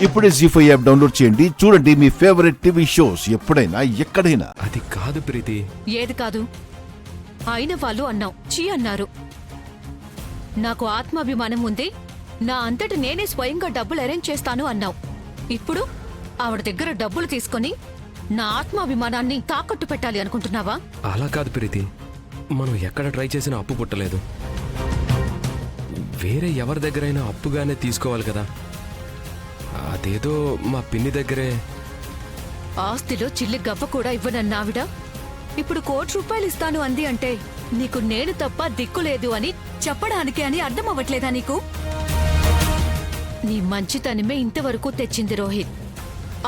ఇప్పుడే జీ5 app download చేయండి. చూడండి మీ ఫేవరెట్ టీవీ షోస్ ఎప్పుడైనా ఎక్కడైనా. అది కాదు ప్రీతి. ఏది కాదు? అయిన వాళ్ళు అన్నావు, చీ అన్నారు. నాకు ఆత్మాభిమానం ఉంది, నా అంతటి నేనే స్వయంగా డబ్బులు అరేంజ్ చేస్తాను అన్నావు. ఇప్పుడు ఆవిడ దగ్గర డబ్బులు తీసుకొని నా ఆత్మాభిమానాన్ని తాకట్టు పెట్టాలి అనుకుంటున్నావా? అలా కాదు ప్రీతి, మనం ఎక్కడ ట్రై చేసినా అప్పు పుట్టలేదు. వేరే ఎవరి దగ్గరైనా అప్పుగానే తీసుకోవాలి కదా. అదేదో మా పిన్ని దగ్గరే. ఆస్తిలో చిల్లి గవ్వ కూడా ఇవ్వనన్న ఆవిడ ఇప్పుడు ₹1,00,00,000 ఇస్తాను అంది అంటే నీకు నేను తప్ప దిక్కులేదు అని చెప్పడానికి అని అర్థం అవ్వట్లేదా నీకు? నీ మంచితనమే ఇంతవరకు తెచ్చింది రోహిత్.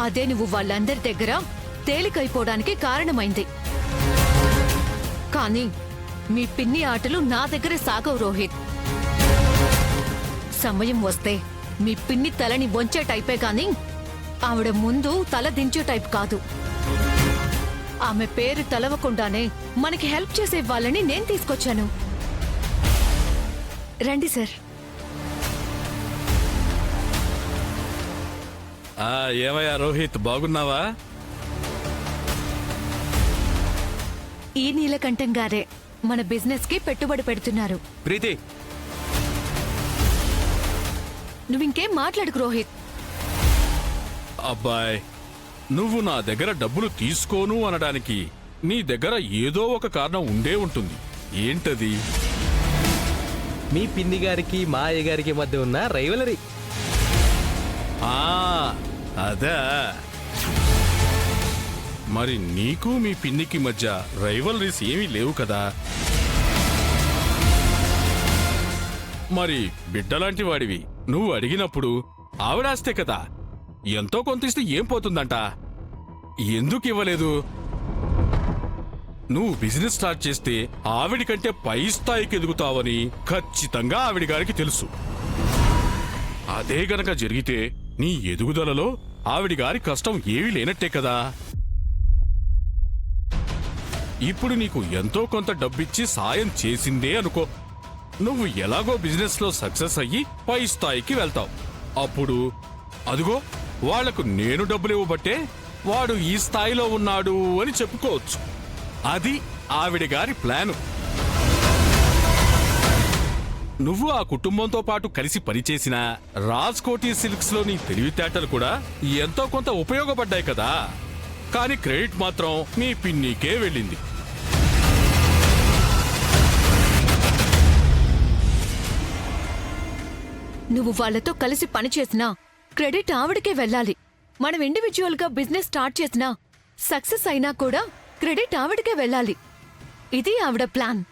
అదే నువ్వు వాళ్ళందరి దగ్గర తేలికైపోవడానికి కారణమైంది. కానీ మీ పిన్ని ఆటలు నా దగ్గర సాగవు రోహిత్. సమయం వస్తే మీ పిన్ని తలని వంచే టైపే కాని ఆవిడ ముందు తల దించే టైప్ కాదు. ఆమె పేరు తలవకుండానే మనకి హెల్ప్ చేసే వాళ్ళని నేను తీసుకొచ్చాను. రండి సార్. ఏమయ్యా రోహిత్, బాగున్నావా? ఈ నీలకంఠం గారే మన బిజినెస్ కి పెట్టుబడి పెడుతున్నారు. ప్రీతి, నువ్వింకేం మాట్లాడుకు రోహిత్. అబ్బాయ్, నువ్వు నా దగ్గర డబ్బులు తీసుకోను అనడానికి నీ దగ్గర ఏదో ఒక కారణం ఉండే ఉంటుంది. ఏంటది? మీ పిన్ని గారికి మా అయ్య గారికి మధ్య ఉన్న రైవలరీ. అదా? మరి నీకు మీ పిన్నికి మధ్య రైవలరీస్ ఏమీ లేవు కదా? మరి బిడ్డలాంటి వాడివి నువ్వు అడిగినప్పుడు ఆవిడాస్తే కదా, ఎంతో కొంత ఇస్తే ఏం పోతుందంట? ఎందుకు ఇవ్వలేదు? నువ్వు బిజినెస్ స్టార్ట్ చేస్తే ఆవిడి కంటే పై స్థాయికి ఎదుగుతావని ఖచ్చితంగా ఆవిడి గారికి తెలుసు. అదే గనక జరిగితే నీ ఎదుగుదలలో ఆవిడి గారి కష్టం ఏమీ లేనట్టే కదా. ఇప్పుడు నీకు ఎంతో కొంత డబ్బిచ్చి సాయం చేసిందే అనుకో, నువ్వు ఎలాగో బిజినెస్ లో సక్సెస్ అయ్యి పై స్థాయికి వెళ్తావు. అప్పుడు అదిగో వాళ్లకు నేను డబ్బులు ఇవ్వబట్టే వాడు ఈ స్థాయిలో ఉన్నాడు అని చెప్పుకోవచ్చు. అది ఆవిడ గారి ప్లాను. నువ్వు ఆ కుటుంబంతో పాటు కలిసి పనిచేసిన రాజ్కోటి సిల్క్స్ లోని తెలివితేటలు కూడా ఎంతో కొంత ఉపయోగపడ్డాయి కదా. కానీ క్రెడిట్ మాత్రం మీ పిన్నికే వెళ్ళింది. నువ్వు వాళ్లతో కలిసి పనిచేసినా క్రెడిట్ ఆవిడకే వెళ్ళాలి. మనం ఇండివిజువల్ గా బిజినెస్ స్టార్ట్ చేసినా సక్సెస్ అయినా కూడా క్రెడిట్ ఆవిడకే వెళ్ళాలి. ఇది ఆవిడ ప్లాన్.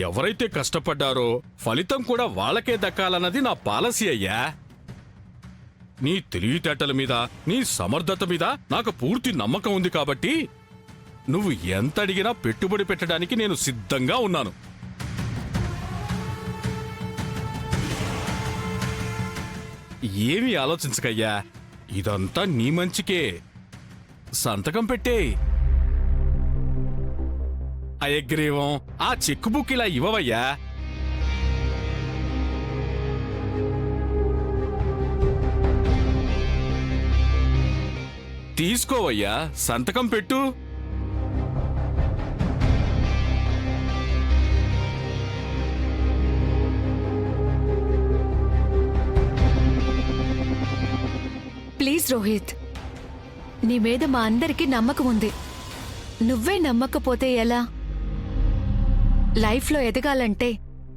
ఎవరైతే కష్టపడ్డారో ఫలితం కూడా వాళ్ళకే దక్కాలన్నది నా పాలసీ అయ్యా. నీ తెలివితేటల మీద, నీ సమర్థత మీద నాకు పూర్తి నమ్మకం ఉంది కాబట్టి నువ్వు ఎంత అడిగినా పెట్టుబడి పెట్టడానికి నేను సిద్ధంగా ఉన్నాను. ఏమీ ఆలోచించకయ్యా, ఇదంతా నీ మంచికే. సంతకం పెట్టే. అయగ్రీవం, ఆ చెక్ బుక్ ఇలా ఇవ్వవయ్యా. తీసుకోవయ్యా, సంతకం పెట్టు. ప్లీజ్ రోహిత్, నీ మీద మా అందరికీ నమ్మకం ఉంది. నువ్వే నమ్మకపోతే ఎలా? లైఫ్లో ఎదగాలంటే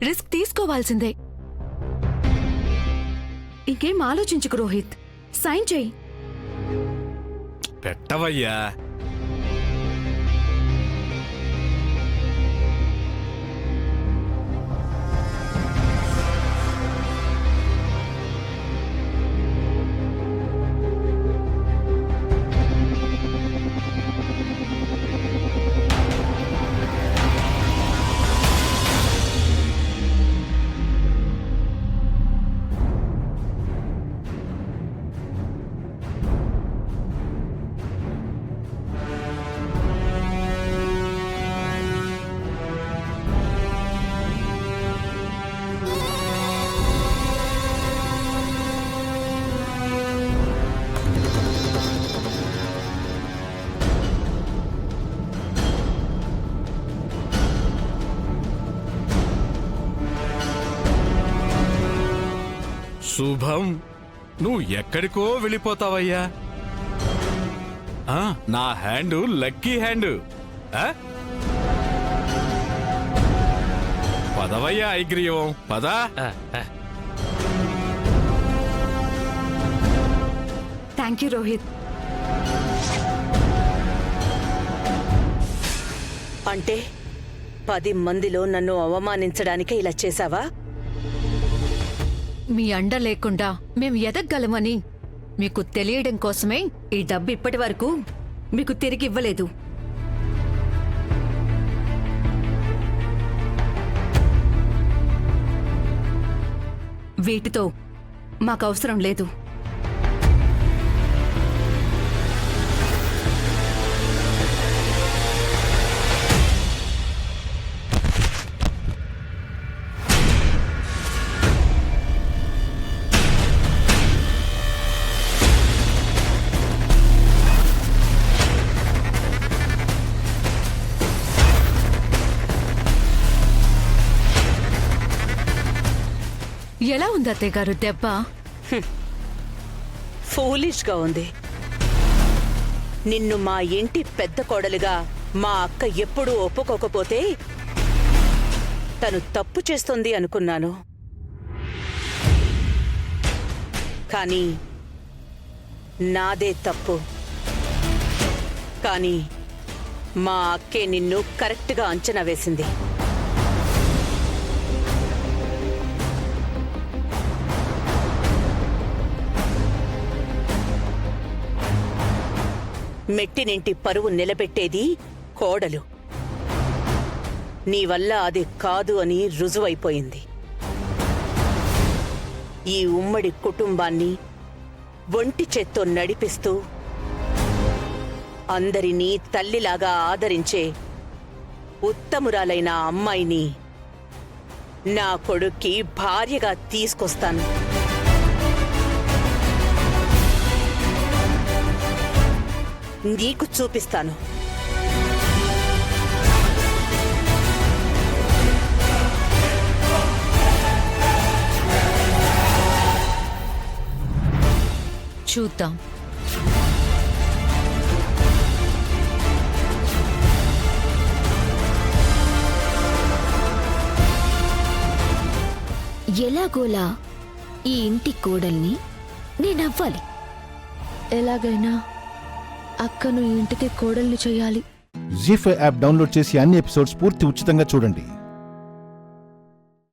రిస్క్ తీసుకోవాల్సిందే. ఇంకేం ఆలోచించుకు రోహిత్, సైన్ చెయ్యి. పెట్టవయ్యా. శుభం, నువ్వు ఎక్కడికో వెళ్ళిపోతావయ్యా. నా హ్యాండు లక్కీ హ్యాండు. పదవయ్యా ఐగ్రీవం, పదా. Thank you Rohit. అంటే 10 మందిలో నన్ను అవమానించడానికే ఇలా చేశావా? మీ అండ లేకుండా మేం ఎదగలమని మీకు తెలియడం కోసమే ఈ డబ్బు ఇప్పటి వరకు మీకు తిరిగి ఇవ్వలేదు. వీటితో మాకు అవసరం లేదు. ఎలా ఉంది అత్తయ్య గారు దెబ్బ? ఫూలిష్గా ఉంది. నిన్ను మా ఇంటి పెద్ద కోడలుగా మా అక్క ఎప్పుడూ ఒప్పుకోకపోతే తను తప్పు చేస్తుంది అనుకున్నాను. కానీ నాదే తప్పు. కానీ మా అక్కే నిన్ను కరెక్ట్గా అంచనా వేసింది. మెట్టినింటి పరువు నిలబెట్టేది కోడలు. నీ వల్ల అది కాదు అని రుజువైపోయింది. ఈ ఉమ్మడి కుటుంబాన్ని ఒంటి చేత్తో నడిపిస్తూ అందరినీ తల్లిలాగా ఆదరించే ఉత్తమురాలైన అమ్మాయిని నా కొడుక్కి భార్యగా తీసుకొస్తాను. నీకు చూపిస్తాను. చూద్దాం. ఎలాగోలా ఈ ఇంటి కోడల్ని నేనవ్వాలి. ఎలాగైనా అక్కను ఈ ఇంటికి కోడల్ని చేయాలి. జీ5 యాప్ డౌన్లోడ్ చేసి అన్ని ఎపిసోడ్స్ పూర్తి ఉచితంగా చూడండి.